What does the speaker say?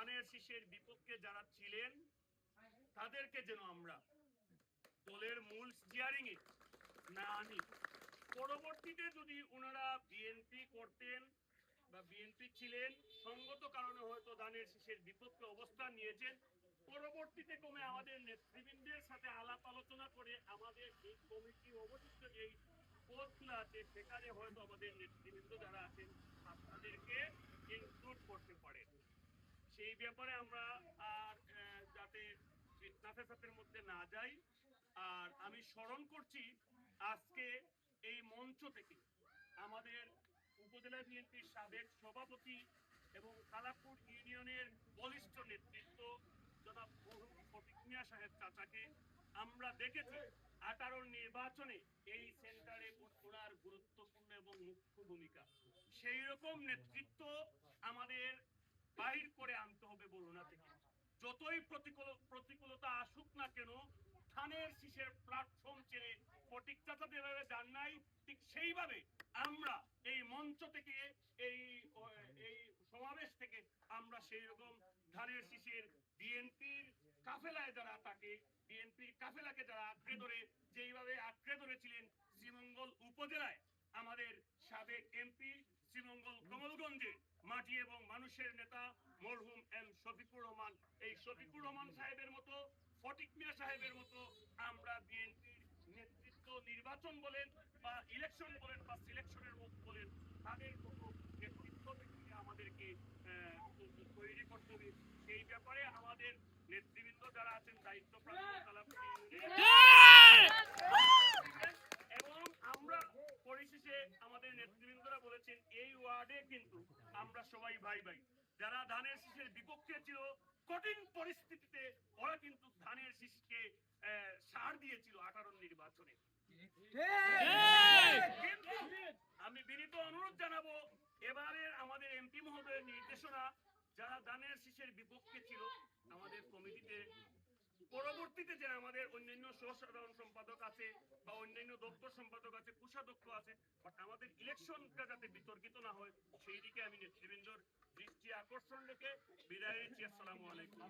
ধানের শীষের বিপক্ষে যারা ছিলেন তাদেরকে যেন আমরা দলের মূল স্টিয়ারিং এ না আনি। পরবর্তীতে যদি ওনারা বিএনপি করতেন বা বিএনপি ছিলেন, সঙ্গত কারণে হয়তো ধানের শীষের বিপক্ষে অবস্থান নিয়েছেন, পরবর্তীতে ক্রমে আমাদের নেতৃবৃন্দের সাথে আলাপ আলোচনা করে আমাদের এই কমিটি অবশিষ্ট এই পদগুলো আছে সেখানে হয়তো আমাদের নেতৃবৃন্দ যারা আছেন আপনাদেরকে ইনক্লুড করতে পারে। সেই ব্যাপারে আমরা আর যাতে ফিটনাসের মধ্যে না যাই। আর আমি স্মরণ করছি আজকে এই মঞ্চ থেকে আমাদের উপজেলা বিএনপির সাবেক সভাপতি এবং কালাপুর ইউনিয়নের বলিষ্ঠ নেতৃত্ব জনাব ফটিক মিয়া সাহেব চাচাকে আমরা দেখেছি 18 নির্বাচনে এই সেন্টারে ওনার গুরুত্বপূর্ণ এবং মুখ্য ভূমিকা। সেই রকম নেতৃত্ব আমাদের বাইর করে আনতে হবে বরুণা থেকে। যতই প্রতিকূলতা আসুক না কেন, ধানের শীষের প্ল্যাটফর্ম ছেড়ে ফটিক চাচা যেভাবে যান নাই, ঠিক সেইভাবে আমরা এই মঞ্চ থেকে এই সমাবেশ থেকে আমরা সেই রকম ধানের শীষের বিএনপির কাফেলায় যারা থাকে, বিএনপির কাফেলাকে যারা আঁকড়ে ধরে যেইভাবে আঁকড়ে ধরেছিলেন শ্রীমঙ্গল উপজেলায় আমাদের সাবেক এমপি, শ্রীমঙ্গল কমলগঞ্জে মাটি এবং মানুষের নেতা মরহুম এম শফিকুর রহমান, এই শফিকুর রহমান সাহেবের মতো, ফটিক মিয়া সাহেবের মতো আমরা বিএনপির নেতৃত্ব নির্বাচন বলেন বা ইলেকশন বলেন বা সিলেকশনের মুখ বলেন, তাদের মতো নেতৃত্ব আমাদেরকে তৈরি করতে হবে। সেই ব্যাপারে আমাদের নেতৃবৃন্দ যারা আছেন দায়িত্বপ্রাপ্ত এবং আমরা পরিশেষে আমাদের নেতৃবৃন্দরা বলেছেন এই ওয়ার্ডে কিন্তু আমরা সবাই ভাই ভাই। যারা ধানের শীষের বিপক্ষে ছিল কঠিন পরিস্থিতিতে ওরা কিন্তু ধানের শীষকে সার দিয়েছিল 18 নির্বাচনে। আমি বিনীত অনুরোধ জানাবো এবারে আমাদের এমপি মহোদয়ের নির্দেশনা, যারা ধানের শীষের বিপক্ষে ছিল আমাদের কমিটিতে পরবর্তীতে যে আমাদের অন্যান্য সহসাধারণ সম্পাদক আছে বা অন্যান্য দপ্তর সম্পাদক আছে, কোষাধ্যক্ষ আছে, বাট আমাদের ইলেকশনটা যাতে বিতর্কিত না হয় সেই দিকে আমি নেতৃবৃন্দর দৃষ্টি আকর্ষণ রেখে বিদায় নিচ্ছি। আসসালামু আলাইকুম।